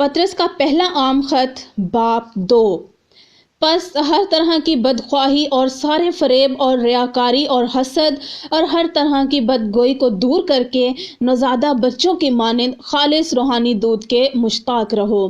پطرس کا پہلا عام خط باب 2۔ پس ہر طرح کی بدخواہی اور سارے فریب اور ریاکاری اور حسد اور ہر طرح کی بدگوئی کو دور کر کے نوزادہ بچوں کی مانند خالص روحانی دودھ کے مشتاق رہو،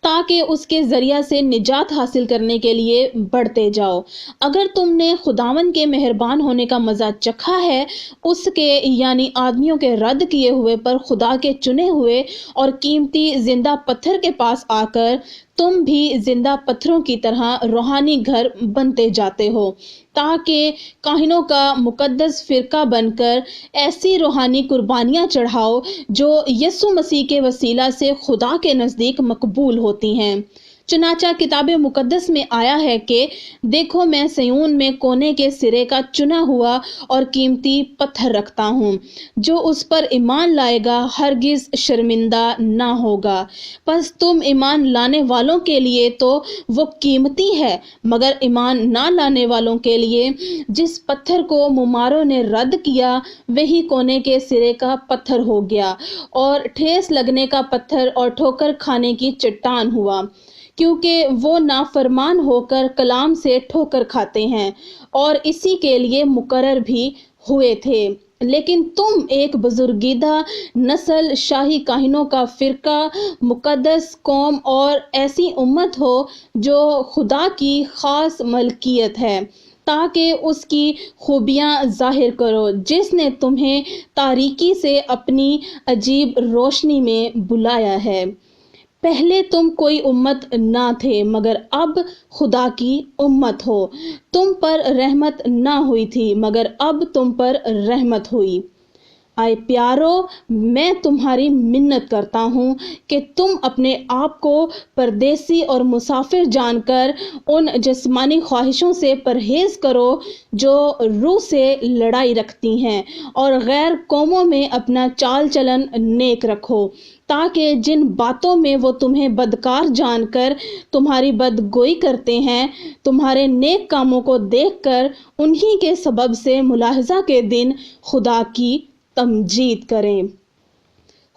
تاکہ اس کے ذریعہ سے نجات حاصل کرنے کے لیے بڑھتے جاؤ۔ اگر تم نے خداوند کے مہربان ہونے کا مزہ چکھا ہے، اس کے یعنی آدمیوں کے رد کیے ہوئے پر خدا کے چنے ہوئے اور قیمتی زندہ پتھر کے پاس آ کر تم بھی زندہ پتھروں کی طرح روحانی گھر بنتے جاتے ہو، تاکہ کاہنوں کا مقدس فرقہ بن کر ایسی روحانی قربانیاں چڑھاؤ جو یسوع مسیح کے وسیلہ سے خدا کے نزدیک مقبول ہوتی ہیں۔ چنانچہ کتاب مقدس میں آیا ہے کہ دیکھو میں سیون میں کونے کے سرے کا چنا ہوا اور قیمتی پتھر رکھتا ہوں، جو اس پر ایمان لائے گا ہرگز شرمندہ نہ ہوگا۔ پس تم ایمان لانے والوں کے لیے تو وہ قیمتی ہے، مگر ایمان نہ لانے والوں کے لیے جس پتھر کو موماروں نے رد کیا وہی کونے کے سرے کا پتھر ہو گیا اور ٹھیس لگنے کا پتھر اور ٹھوکر کھانے کی چٹان ہوا، کیونکہ وہ نافرمان ہو کر کلام سے ٹھوکر کھاتے ہیں اور اسی کے لیے مقرر بھی ہوئے تھے۔ لیکن تم ایک بزرگیدہ نسل، شاہی کاہنوں کا فرقہ، مقدس قوم اور ایسی امت ہو جو خدا کی خاص ملکیت ہے، تاکہ اس کی خوبیاں ظاہر کرو جس نے تمہیں تاریکی سے اپنی عجیب روشنی میں بلایا ہے۔ پہلے تم کوئی امت نہ تھے، مگر اب خدا کی امت ہو۔ تم پر رحمت نہ ہوئی تھی، مگر اب تم پر رحمت ہوئی۔ اے پیارو، میں تمہاری منت کرتا ہوں کہ تم اپنے آپ کو پردیسی اور مسافر جان کر ان جسمانی خواہشوں سے پرہیز کرو جو روح سے لڑائی رکھتی ہیں، اور غیر قوموں میں اپنا چال چلن نیک رکھو، تاکہ جن باتوں میں وہ تمہیں بدکار جان کر تمہاری بدگوئی کرتے ہیں، تمہارے نیک کاموں کو دیکھ کر انہی کے سبب سے ملاحظہ کے دن خدا کی تمجید کریں۔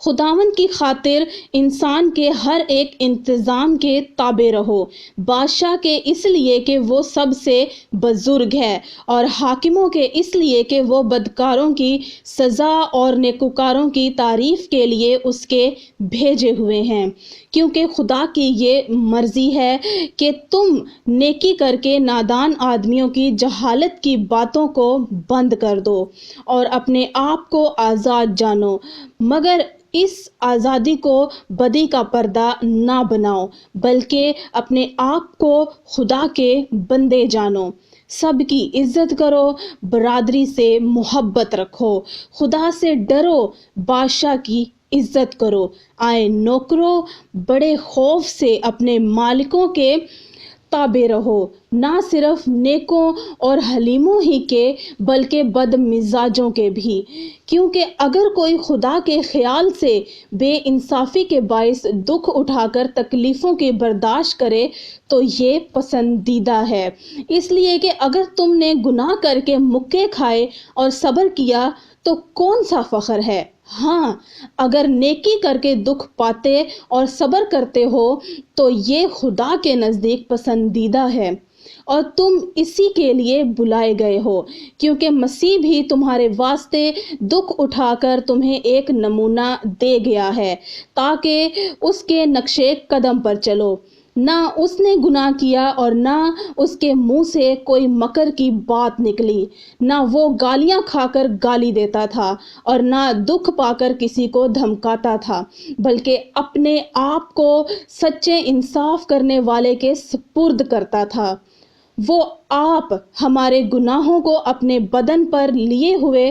خداوند کی خاطر انسان کے ہر ایک انتظام کے تابع رہو، بادشاہ کے اس لیے کہ وہ سب سے بزرگ ہے، اور حاکموں کے اس لیے کہ وہ بدکاروں کی سزا اور نیکوکاروں کی تعریف کے لیے اس کے بھیجے ہوئے ہیں، کیونکہ خدا کی یہ مرضی ہے کہ تم نیکی کر کے نادان آدمیوں کی جہالت کی باتوں کو بند کر دو اور اپنے آپ کو آزاد جانو، مگر اس آزادی کو بدی کا پردہ نہ بناؤ، بلکہ اپنے آپ کو خدا کے بندے جانو۔ سب کی عزت کرو، برادری سے محبت رکھو، خدا سے ڈرو، بادشاہ کی عزت کرو۔ اے نوکرو، بڑے خوف سے اپنے مالکوں کے تابع رہو، نہ صرف نیکوں اور حلیموں ہی کے بلکہ بد مزاجوں کے بھی، کیونکہ اگر کوئی خدا کے خیال سے بے انصافی کے باعث دکھ اٹھا کر تکلیفوں کی برداشت کرے تو یہ پسندیدہ ہے، اس لیے کہ اگر تم نے گناہ کر کے مکے کھائے اور صبر کیا تو کون سا فخر ہے؟ ہاں، اگر نیکی کر کے دکھ پاتے اور صبر کرتے ہو تو یہ خدا کے نزدیک پسندیدہ ہے، اور تم اسی کے لیے بلائے گئے ہو، کیونکہ مسیح بھی تمہارے واسطے دکھ اٹھا کر تمہیں ایک نمونہ دے گیا ہے، تاکہ اس کے نقشے قدم پر چلو۔ نہ اس نے گناہ کیا اور نہ اس کے منہ سے کوئی مکر کی بات نکلی، نہ وہ گالیاں کھا کر گالی دیتا تھا اور نہ دکھ پا کر کسی کو دھمکاتا تھا، بلکہ اپنے آپ کو سچے انصاف کرنے والے کے سپرد کرتا تھا۔ وہ آپ ہمارے گناہوں کو اپنے بدن پر لیے ہوئے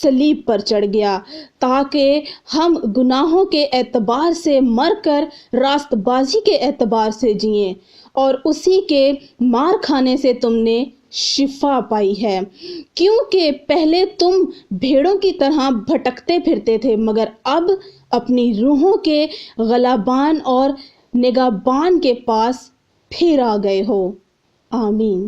صلیب پر چڑھ گیا، تاکہ ہم گناہوں کے اعتبار سے مر کر راست بازی کے اعتبار سے جئیں، اور اسی کے مار کھانے سے تم نے شفا پائی ہے، کیونکہ پہلے تم بھیڑوں کی طرح بھٹکتے پھرتے تھے، مگر اب اپنی روحوں کے غلبان اور نگہبان کے پاس پھر آ گئے ہو۔ آمین۔